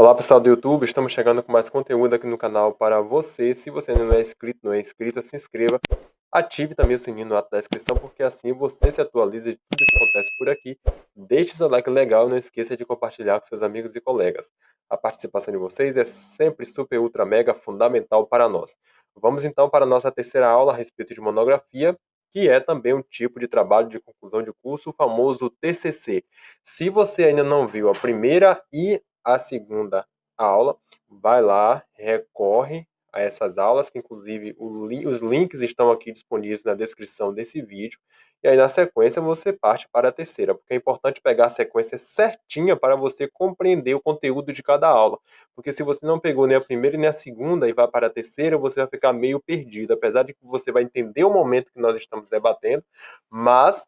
Olá pessoal do YouTube, estamos chegando com mais conteúdo aqui no canal para você. Se você ainda não é inscrito, se inscreva, ative também o sininho no ato da inscrição, porque assim você se atualiza de tudo que acontece por aqui. Deixe seu like legal e não esqueça de compartilhar com seus amigos e colegas. A participação de vocês é sempre super, ultra, mega fundamental para nós. Vamos então para a nossa terceira aula a respeito de monografia, que é também um tipo de trabalho de conclusão de curso, o famoso TCC. Se você ainda não viu a primeira e a segunda aula, vai lá, recorre a essas aulas, que inclusive os links estão aqui disponíveis na descrição desse vídeo. E aí, na sequência, você parte para a terceira, porque é importante pegar a sequência certinha para você compreender o conteúdo de cada aula. Porque se você não pegou nem a primeira nem a segunda e vai para a terceira, você vai ficar meio perdido, apesar de que você vai entender o momento que nós estamos debatendo, mas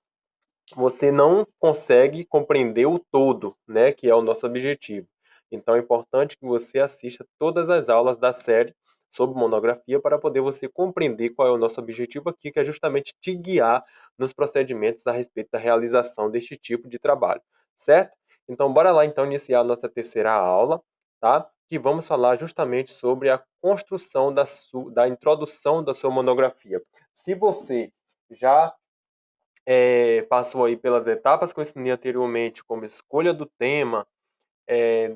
você não consegue compreender o todo, né, que é o nosso objetivo. Então é importante que você assista todas as aulas da série sobre monografia para poder você compreender qual é o nosso objetivo aqui, que é justamente te guiar nos procedimentos a respeito da realização deste tipo de trabalho, certo? Então bora lá então iniciar a nossa terceira aula, tá? Que vamos falar justamente sobre a construção da introdução da sua monografia. Se você já passou aí pelas etapas que eu ensinei anteriormente, como escolha do tema,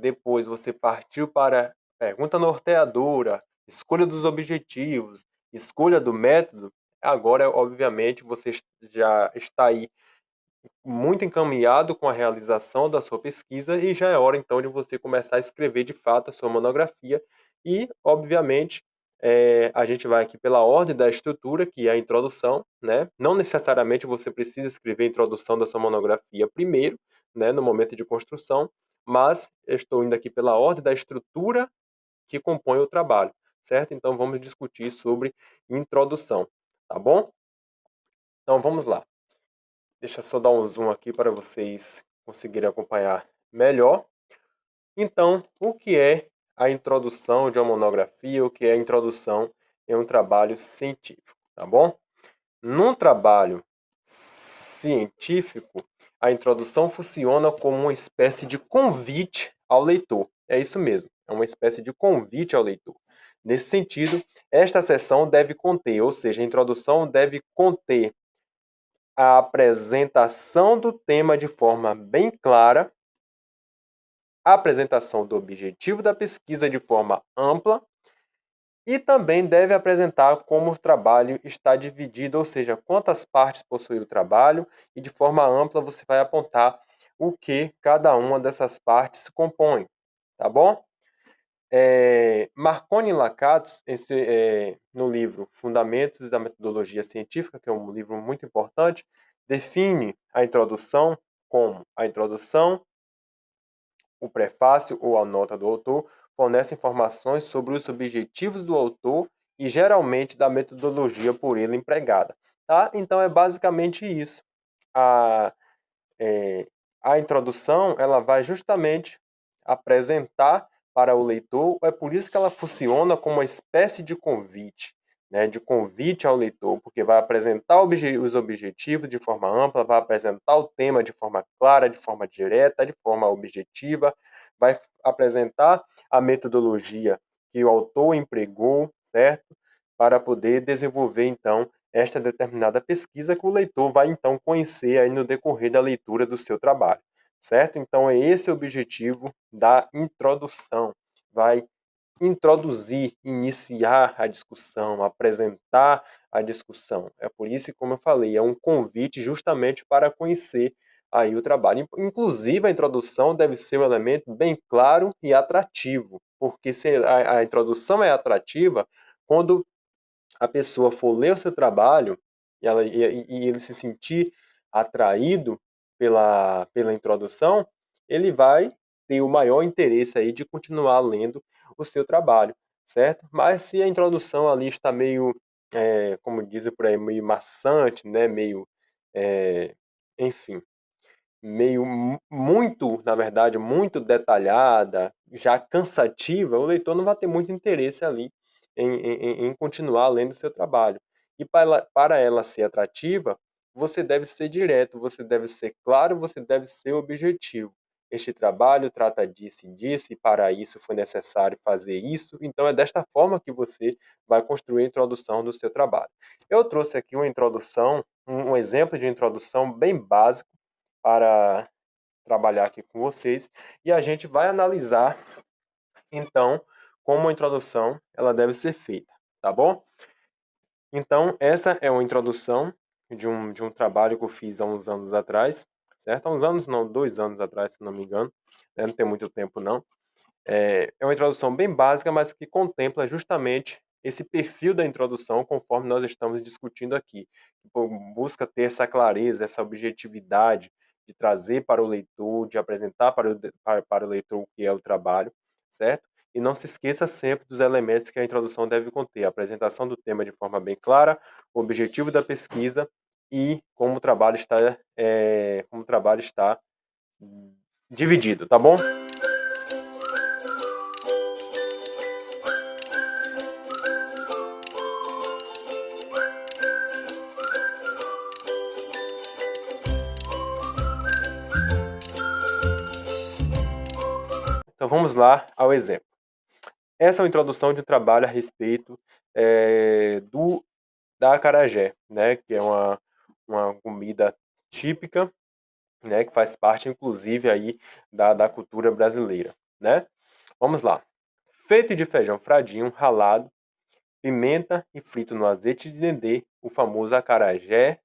depois você partiu para pergunta norteadora, escolha dos objetivos, escolha do método. Agora, obviamente, você já está aí muito encaminhado com a realização da sua pesquisa e já é hora então de você começar a escrever de fato a sua monografia e, obviamente, a gente vai aqui pela ordem da estrutura, que é a introdução, né? Não necessariamente você precisa escrever a introdução da sua monografia primeiro, né, no momento de construção, mas eu estou indo aqui pela ordem da estrutura que compõe o trabalho, certo? Então vamos discutir sobre introdução, tá bom? Então vamos lá. Deixa eu só dar um zoom aqui para vocês conseguirem acompanhar melhor. Então, o que é a introdução de uma monografia? O que é a introdução em um trabalho científico, tá bom? Num trabalho científico, a introdução funciona como uma espécie de convite ao leitor. É isso mesmo, é uma espécie de convite ao leitor. Nesse sentido, esta seção deve conter, ou seja, a introdução deve conter a apresentação do tema de forma bem clara, a apresentação do objetivo da pesquisa de forma ampla e também deve apresentar como o trabalho está dividido, ou seja, quantas partes possui o trabalho, e de forma ampla você vai apontar o que cada uma dessas partes compõe, tá bom? Marconi e Lakatos, no livro Fundamentos da Metodologia Científica, que é um livro muito importante, define a introdução como a introdução, o prefácio ou a nota do autor fornece informações sobre os objetivos do autor e geralmente da metodologia por ele empregada. Tá? Então é basicamente isso. A, é, a introdução ela vai justamente apresentar para o leitor, é por isso que ela funciona como uma espécie de convite, né, de convite ao leitor, porque vai apresentar os objetivos de forma ampla, vai apresentar o tema de forma clara, de forma direta, de forma objetiva, vai apresentar a metodologia que o autor empregou, certo? Para poder desenvolver, então, esta determinada pesquisa que o leitor vai, então, conhecer aí no decorrer da leitura do seu trabalho, certo? Então, é esse o objetivo da introdução. Vai introduzir, iniciar a discussão, apresentar a discussão. É por isso que, como eu falei, é um convite justamente para conhecer aí o trabalho. Inclusive, a introdução deve ser um elemento bem claro e atrativo, porque se a introdução é atrativa, quando a pessoa for ler o seu trabalho e ele se sentir atraído pela introdução, ele vai ter o maior interesse aí de continuar lendo o seu trabalho, certo? Mas se a introdução ali está meio, como dizem por aí, meio maçante, né? Meio, é, enfim, meio muito, na verdade, muito detalhada, já cansativa, o leitor não vai ter muito interesse ali em continuar lendo o seu trabalho. E para ela ser atrativa, você deve ser direto, você deve ser claro, você deve ser objetivo. este trabalho trata disso e disso, e para isso foi necessário fazer isso. Então, é desta forma que você vai construir a introdução do seu trabalho. Eu trouxe aqui uma introdução, um exemplo de introdução bem básico para trabalhar aqui com vocês, e a gente vai analisar, então, como a introdução ela deve ser feita, tá bom? Então, essa é uma introdução de um trabalho que eu fiz há uns anos atrás, certo? Há uns anos não, 2 anos atrás, se não me engano, né? Não tem muito tempo não. É uma introdução bem básica, mas que contempla justamente esse perfil da introdução, conforme nós estamos discutindo aqui. Tipo, busca ter essa clareza, essa objetividade de trazer para o leitor, de apresentar para o leitor o que é o trabalho, certo? E não se esqueça sempre dos elementos que a introdução deve conter: a apresentação do tema de forma bem clara, o objetivo da pesquisa e como o trabalho está dividido, tá bom? Então vamos lá ao exemplo. Essa é uma introdução de um trabalho a respeito da acarajé, né, que é uma comida típica, né, que faz parte inclusive aí da cultura brasileira, né? Vamos lá. Feito de feijão fradinho, ralado, pimenta e frito no azeite de dendê, o famoso acarajé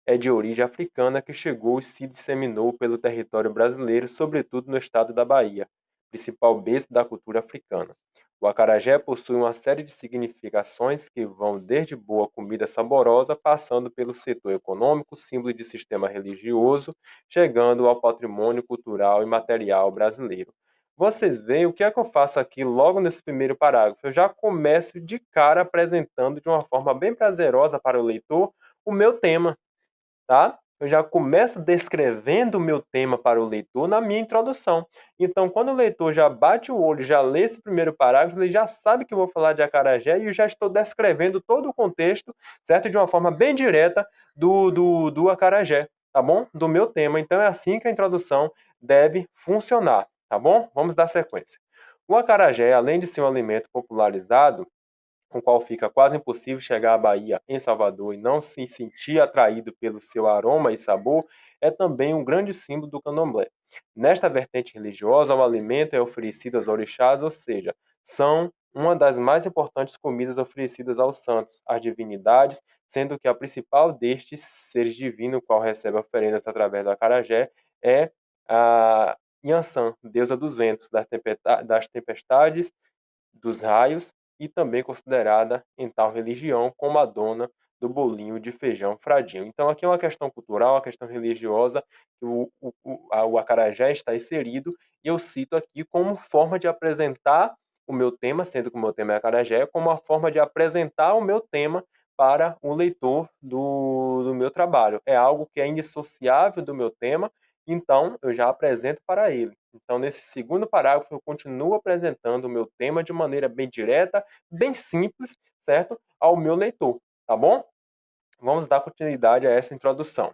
é de origem africana que chegou e se disseminou pelo território brasileiro, sobretudo no estado da Bahia, principal berço da cultura africana. O acarajé possui uma série de significações que vão desde boa comida saborosa, passando pelo setor econômico, símbolo de sistema religioso, chegando ao patrimônio cultural e material brasileiro. Vocês veem o que é que eu faço aqui logo nesse primeiro parágrafo? Eu já começo de cara apresentando de uma forma bem prazerosa para o leitor o meu tema, tá? Eu já começo descrevendo o meu tema para o leitor na minha introdução. Então, quando o leitor já bate o olho, já lê esse primeiro parágrafo, ele já sabe que eu vou falar de acarajé e eu já estou descrevendo todo o contexto, certo? De uma forma bem direta do acarajé, tá bom? Do meu tema. Então, é assim que a introdução deve funcionar, tá bom? Vamos dar sequência. O acarajé, além de ser um alimento popularizado, com o qual fica quase impossível chegar à Bahia, em Salvador, e não se sentir atraído pelo seu aroma e sabor, é também um grande símbolo do candomblé. Nesta vertente religiosa, o alimento é oferecido aos orixás, ou seja, são uma das mais importantes comidas oferecidas aos santos, às divindades, sendo que a principal destes seres divinos, o qual recebe oferendas através do acarajé, é a Yansan, deusa dos ventos, das tempestades, dos raios, e também considerada em tal religião como a dona do bolinho de feijão fradinho. Então aqui é uma questão cultural, uma questão religiosa, que o acarajé está inserido, e eu cito aqui como forma de apresentar o meu tema, sendo que o meu tema é acarajé, como uma forma de apresentar o meu tema para o leitor do meu trabalho. É algo que é indissociável do meu tema, então eu já apresento para ele. Então, nesse segundo parágrafo, eu continuo apresentando o meu tema de maneira bem direta, bem simples, certo? Ao meu leitor, tá bom? Vamos dar continuidade a essa introdução.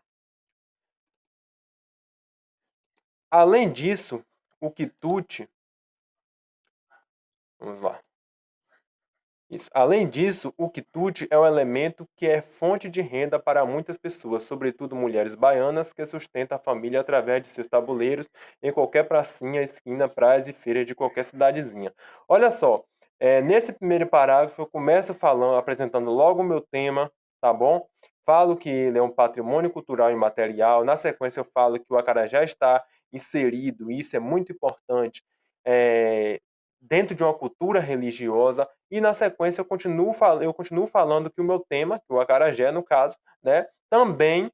Além disso, o quitute, vamos lá. Isso. Além disso, o quitute é um elemento que é fonte de renda para muitas pessoas, sobretudo mulheres baianas, que sustentam a família através de seus tabuleiros em qualquer pracinha, esquina, praias e feiras de qualquer cidadezinha. Olha só, nesse primeiro parágrafo eu começo falando, apresentando logo o meu tema, tá bom? Falo que ele é um patrimônio cultural imaterial. Na sequência eu falo que o acarajé está inserido, e isso é muito importante, é, dentro de uma cultura religiosa. E na sequência eu continuo falando que o meu tema, que o acarajé no caso, né, também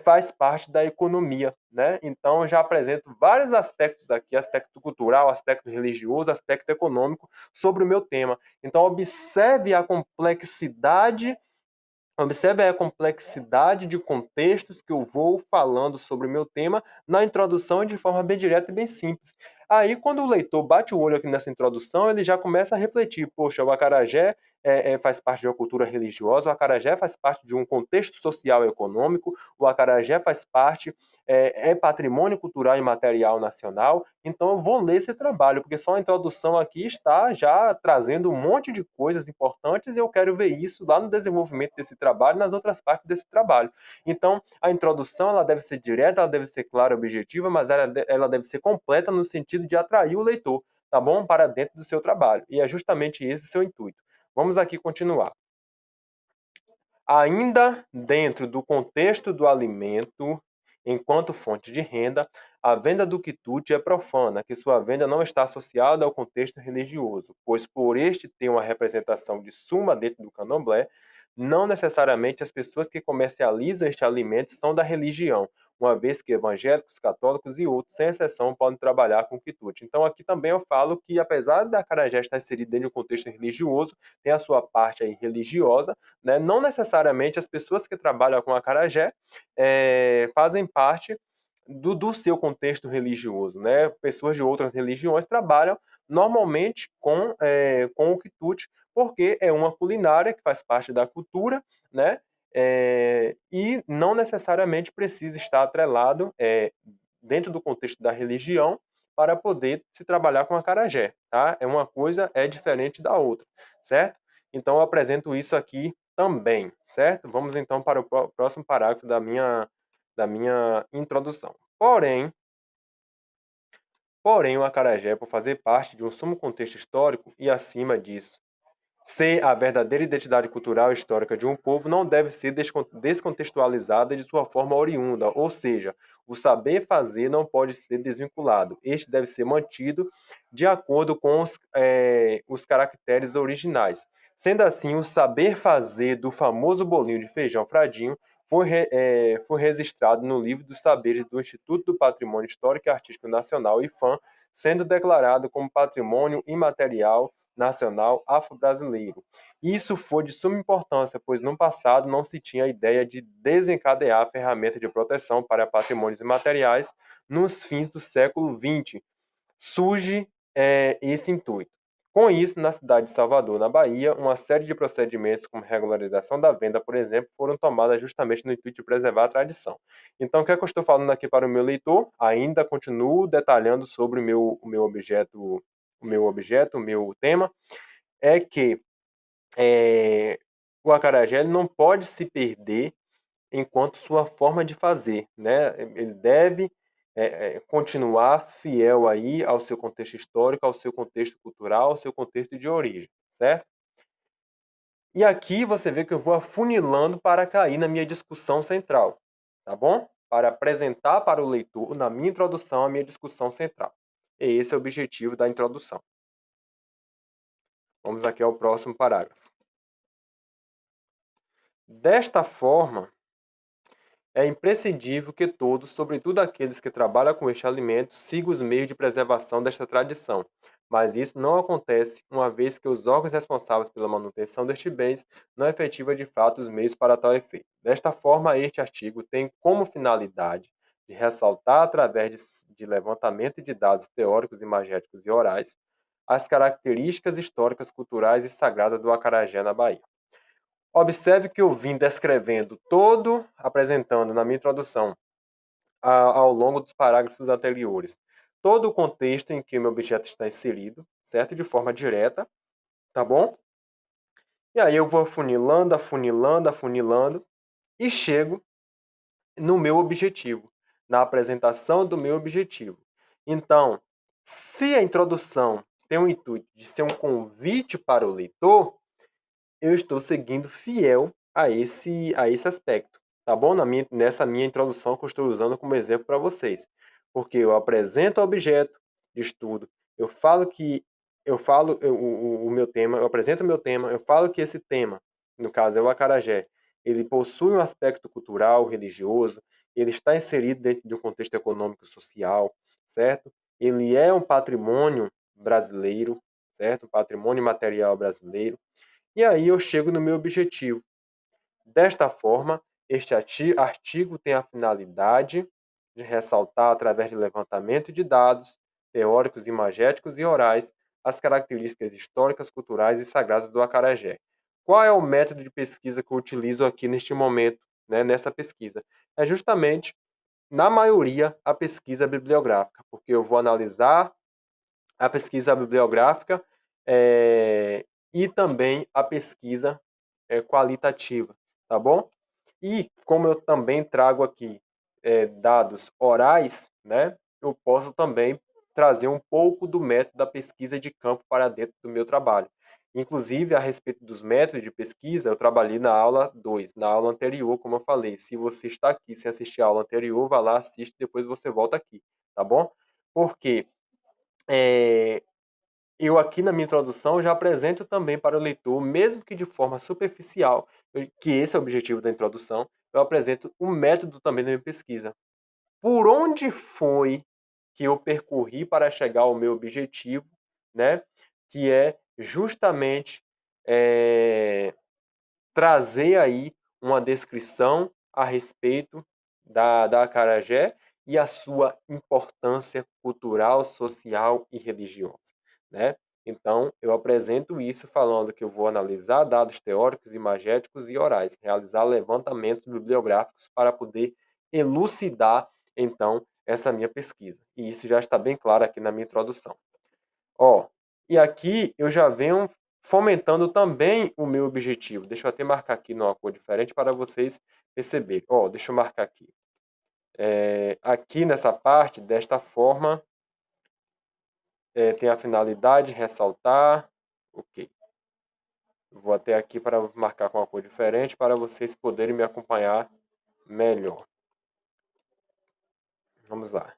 faz parte da economia, né? Então eu já apresento vários aspectos aqui: aspecto cultural, aspecto religioso, aspecto econômico sobre o meu tema. Então observe a complexidade de contextos que eu vou falando sobre o meu tema na introdução, de forma bem direta e bem simples. Aí, quando o leitor bate o olho aqui nessa introdução, ele já começa a refletir: poxa, o acarajé faz parte de uma cultura religiosa, o acarajé faz parte de um contexto social e econômico, o acarajé faz parte, é patrimônio cultural e material nacional. Então eu vou ler esse trabalho, porque só a introdução aqui está já trazendo um monte de coisas importantes e eu quero ver isso lá no desenvolvimento desse trabalho, nas outras partes desse trabalho. Então, a introdução ela deve ser direta, ela deve ser clara, objetiva, mas ela deve ser completa no sentido de atrair o leitor, tá bom? Para dentro do seu trabalho. E é justamente esse o seu intuito. Vamos aqui continuar. Ainda dentro do contexto do alimento, enquanto fonte de renda, a venda do quitute é profana, que sua venda não está associada ao contexto religioso, pois por este ter uma representação de suma dentro do candomblé, não necessariamente as pessoas que comercializam este alimento são da religião, uma vez que evangélicos, católicos e outros, sem exceção, podem trabalhar com quitute. Então aqui também eu falo que, apesar da acarajé estar inserida dentro do contexto religioso, tem a sua parte aí religiosa, né? Não necessariamente as pessoas que trabalham com acarajé fazem parte do seu contexto religioso, né? Pessoas de outras religiões trabalham normalmente com o quitute, porque é uma culinária que faz parte da cultura, né? E não necessariamente precisa estar atrelado dentro do contexto da religião para poder se trabalhar com acarajé, tá? É uma coisa é diferente da outra, certo? Então eu apresento isso aqui também, certo? Vamos então para o próximo parágrafo da minha introdução. Porém, o acarajé, por fazer parte de um sumo contexto histórico e, acima disso, ser a verdadeira identidade cultural e histórica de um povo, não deve ser descontextualizada de sua forma oriunda, ou seja, o saber fazer não pode ser desvinculado. Este deve ser mantido de acordo com os caracteres originais. Sendo assim, o saber fazer do famoso bolinho de feijão fradinho foi registrado no Livro dos Saberes do Instituto do Patrimônio Histórico e Artístico Nacional, IFAM, sendo declarado como patrimônio imaterial nacional afro-brasileiro. Isso foi de suma importância, pois no passado não se tinha a ideia de desencadear a ferramenta de proteção para patrimônios imateriais nos fins do século XX. Surge esse intuito. Com isso, na cidade de Salvador, na Bahia, uma série de procedimentos, como regularização da venda, por exemplo, foram tomadas justamente no intuito de preservar a tradição. Então, o que é que eu estou falando aqui para o meu leitor? Ainda continuo detalhando sobre o meu tema, é que o acarajé ele não pode se perder enquanto sua forma de fazer, né? Ele deve continuar fiel aí ao seu contexto histórico, ao seu contexto cultural, ao seu contexto de origem, certo? E aqui você vê que eu vou afunilando para cair na minha discussão central, tá bom? Para apresentar para o leitor, na minha introdução, a minha discussão central. E esse é o objetivo da introdução. Vamos aqui ao próximo parágrafo. Desta forma, é imprescindível que todos, sobretudo aqueles que trabalham com este alimento, sigam os meios de preservação desta tradição. Mas isso não acontece, uma vez que os órgãos responsáveis pela manutenção destes bens não efetivam de fato os meios para tal efeito. Desta forma, este artigo tem como finalidade de ressaltar, através de levantamento de dados teóricos, imagéticos e orais, as características históricas, culturais e sagradas do acarajé na Bahia. Observe que eu vim descrevendo todo, apresentando na minha introdução, ao longo dos parágrafos anteriores, todo o contexto em que o meu objeto está inserido, certo? De forma direta, tá bom? E aí eu vou afunilando, afunilando, afunilando e chego no meu objetivo, na apresentação do meu objetivo. Então, se a introdução tem o intuito de ser um convite para o leitor, eu estou seguindo fiel a esse aspecto, tá bom? Nessa minha introdução que eu estou usando como exemplo para vocês. Porque eu apresento o objeto de estudo, o meu tema, eu apresento o meu tema, eu falo que esse tema, no caso é o acarajé, ele possui um aspecto cultural, religioso, ele está inserido dentro de um contexto econômico e social, certo? Ele é um patrimônio brasileiro, certo? Um patrimônio material brasileiro. E aí eu chego no meu objetivo. Desta forma, este artigo tem a finalidade de ressaltar, através de levantamento de dados teóricos, imagéticos e orais, as características históricas, culturais e sagradas do acarajé, Qual é o método de pesquisa que eu utilizo aqui neste momento, né, nessa pesquisa? É justamente, na maioria, a pesquisa bibliográfica, porque eu vou analisar a pesquisa bibliográfica e também a pesquisa qualitativa, tá bom? E como eu também trago aqui dados orais, né, eu posso também trazer um pouco do método da pesquisa de campo para dentro do meu trabalho. Inclusive, a respeito dos métodos de pesquisa, eu trabalhei na aula 2, na aula anterior, como eu falei. Se você está aqui sem assistir a aula anterior, vá lá, assiste, depois você volta aqui, tá bom? Porque é, eu aqui na minha introdução já apresento também para o leitor, mesmo que de forma superficial, que esse é o objetivo da introdução, eu apresento o método também da minha pesquisa. Por onde foi que eu percorri para chegar ao meu objetivo, né? Que é justamente eh, trazer aí uma descrição a respeito da acarajé e a sua importância cultural, social e religiosa, né? Então, eu apresento isso falando que eu vou analisar dados teóricos, imagéticos e orais, realizar levantamentos bibliográficos para poder elucidar, então, essa minha pesquisa. E isso já está bem claro aqui na minha introdução. Ó, e aqui eu já venho fomentando também o meu objetivo. Deixa eu até marcar aqui numa cor diferente para vocês perceberem. Ó, deixa eu marcar aqui. Aqui nessa parte, desta forma, tem a finalidade, ressaltar. Ok. Vou até aqui para marcar com uma cor diferente para vocês poderem me acompanhar melhor. Vamos lá.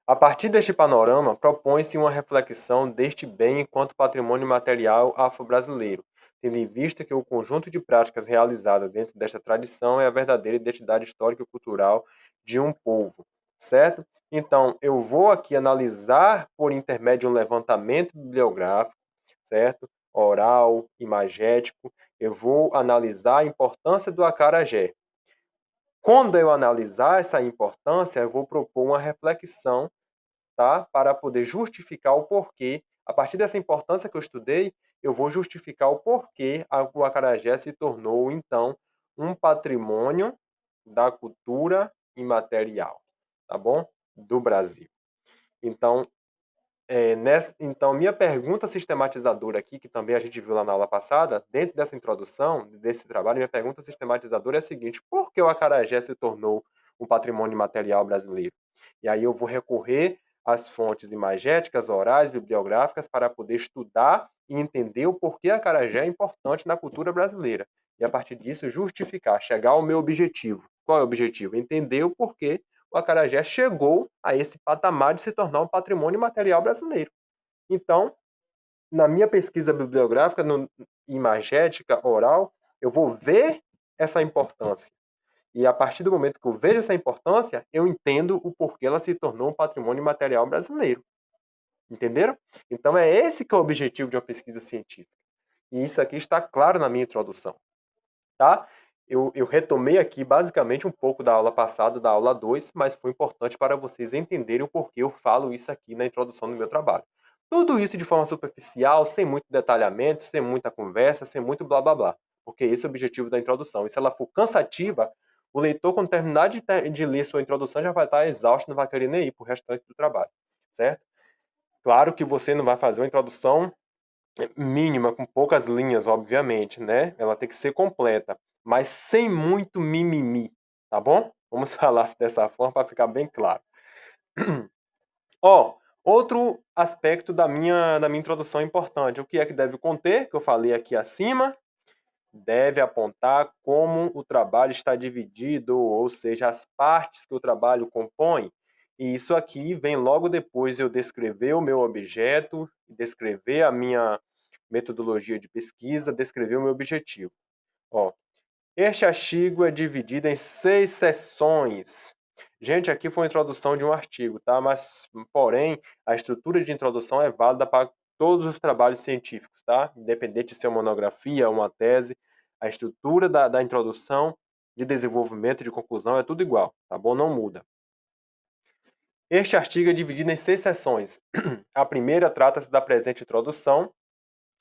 A partir deste panorama, propõe-se uma reflexão deste bem enquanto patrimônio material afro-brasileiro, tendo em vista que o conjunto de práticas realizadas dentro desta tradição é a verdadeira identidade histórica e cultural de um povo, certo? Então, eu vou aqui analisar por intermédio de um levantamento bibliográfico, certo? Oral, imagético, eu vou analisar a importância do acarajé. Quando eu analisar essa importância, eu vou propor uma reflexão, tá? Para poder justificar o porquê, a partir dessa importância que eu estudei, eu vou justificar o porquê o acarajé se tornou, então, um patrimônio da cultura imaterial, tá bom? Do Brasil. Então, então, minha pergunta sistematizadora aqui, que também a gente viu lá na aula passada, dentro dessa introdução, desse trabalho, minha pergunta sistematizadora é a seguinte: por que o acarajé se tornou um patrimônio imaterial brasileiro? E aí eu vou recorrer às fontes imagéticas, orais, bibliográficas, para poder estudar e entender o porquê a acarajé é importante na cultura brasileira. E a partir disso, justificar, chegar ao meu objetivo. Qual é o objetivo? Entender o porquê o acarajé chegou a esse patamar de se tornar um patrimônio material brasileiro. Então, na minha pesquisa bibliográfica, imagética, oral, eu vou ver essa importância. E a partir do momento que eu vejo essa importância, eu entendo o porquê ela se tornou um patrimônio material brasileiro. Entenderam? Então é esse que é o objetivo de uma pesquisa científica. E isso aqui está claro na minha introdução, tá? Eu retomei aqui basicamente um pouco da aula passada, da aula 2, mas foi importante para vocês entenderem o porquê eu falo isso aqui na introdução do meu trabalho. Tudo isso de forma superficial, sem muito detalhamento, sem muita conversa, sem muito blá blá blá, porque esse é o objetivo da introdução. E se ela for cansativa, o leitor, quando terminar de ler sua introdução, já vai estar exausto, não vai querer nem ir para o restante do trabalho, certo? Claro que você não vai fazer uma introdução mínima, com poucas linhas, obviamente, né? Ela tem que ser completa, mas sem muito mimimi, tá bom? Vamos falar dessa forma para ficar bem claro. Ó, outro aspecto da minha introdução importante, o que é que deve conter, que eu falei aqui acima, deve apontar como o trabalho está dividido, ou seja, as partes que o trabalho compõe. E isso aqui vem logo depois eu descrever o meu objeto, descrever a minha metodologia de pesquisa, descrever o meu objetivo. Ó, este artigo é dividido em 6 seções. Gente, aqui foi a introdução de um artigo, tá? Mas, porém, a estrutura de introdução é válida para todos os trabalhos científicos, tá? Independente de ser uma monografia, uma tese, a estrutura da introdução, de desenvolvimento, de conclusão é tudo igual, tá bom? Não muda. Este artigo é dividido em 6 seções. A primeira trata-se da presente introdução,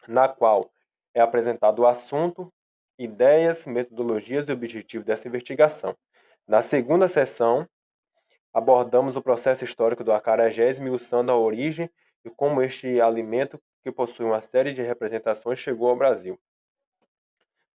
na qual é apresentado o assunto, ideias, metodologias e objetivos dessa investigação. Na segunda sessão, abordamos o processo histórico do acarajé, esmiuçando a origem e como este alimento, que possui uma série de representações, chegou ao Brasil.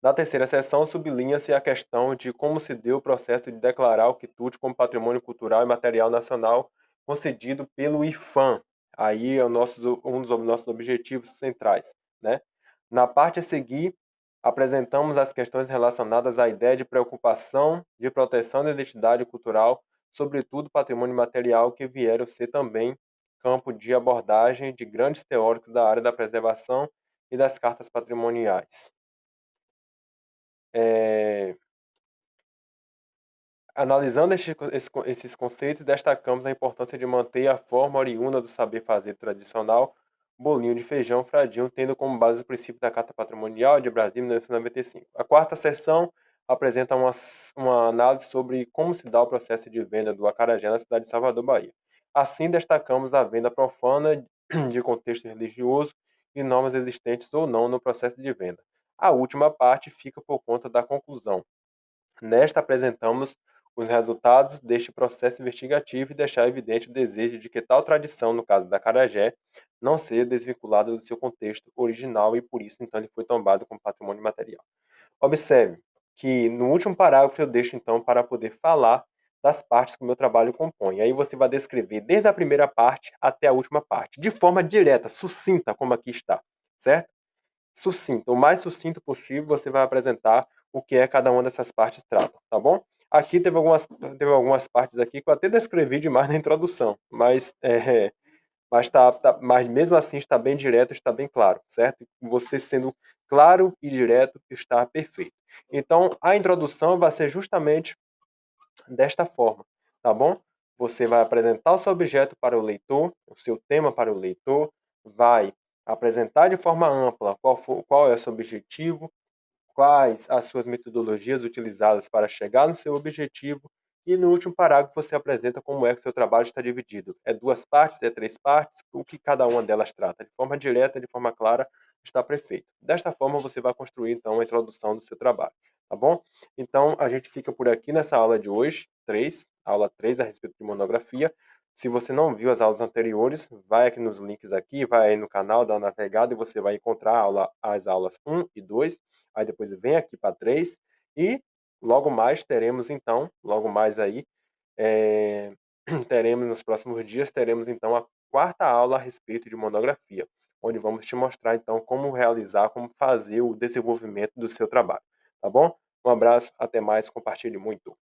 Na terceira sessão, sublinha-se a questão de como se deu o processo de declarar o quitute como patrimônio cultural e material nacional concedido pelo IFAM. Aí é um dos nossos objetivos centrais, né? Na parte a seguir, apresentamos as questões relacionadas à ideia de preocupação de proteção da identidade cultural, sobretudo patrimônio material, que vieram ser também campo de abordagem de grandes teóricos da área da preservação e das cartas patrimoniais. É, Analisando esses conceitos, destacamos a importância de manter a forma oriunda do saber fazer tradicional, bolinho de feijão fradinho, tendo como base o princípio da Carta Patrimonial de Brasília, 1995. A quarta seção apresenta uma análise sobre como se dá o processo de venda do acarajé na cidade de Salvador, Bahia. Assim, destacamos a venda profana de contexto religioso e normas existentes ou não no processo de venda. A última parte fica por conta da conclusão. Nesta, apresentamos os resultados deste processo investigativo e deixar evidente o desejo de que tal tradição, no caso da acarajé, não seja desvinculada do seu contexto original e, por isso, então, ele foi tombado como patrimônio material. Observe que no último parágrafo eu deixo, então, para poder falar das partes que o meu trabalho compõe. Aí você vai descrever desde a primeira parte até a última parte, de forma direta, sucinta, como aqui está, certo? Sucinto, o mais sucinto possível, você vai apresentar o que é cada uma dessas partes trata, tá bom? Aqui teve algumas partes aqui que eu até descrevi demais na introdução, mas mesmo assim está bem direto, está bem claro, certo? Você sendo claro e direto está perfeito. Então, a introdução vai ser justamente desta forma, tá bom? Você vai apresentar o seu objeto para o leitor, o seu tema para o leitor, vai apresentar de forma ampla qual é o seu objetivo, quais as suas metodologias utilizadas para chegar no seu objetivo, e no último parágrafo você apresenta como é que o seu trabalho está dividido. É duas partes, é três partes, o que cada uma delas trata. De forma direta, de forma clara, está perfeito. Desta forma você vai construir então a introdução do seu trabalho, tá bom? Então a gente fica por aqui nessa aula de hoje, aula 3 a respeito de monografia. Se você não viu as aulas anteriores, vai aqui nos links aqui, vai aí no canal, dá uma navegada e você vai encontrar as aulas 1 e 2. Aí depois vem aqui para 3 e logo mais teremos então, logo mais aí, eh, teremos nos próximos dias, teremos então a quarta aula a respeito de monografia, onde vamos te mostrar então como realizar, como fazer o desenvolvimento do seu trabalho, tá bom? Um abraço, até mais, compartilhe muito.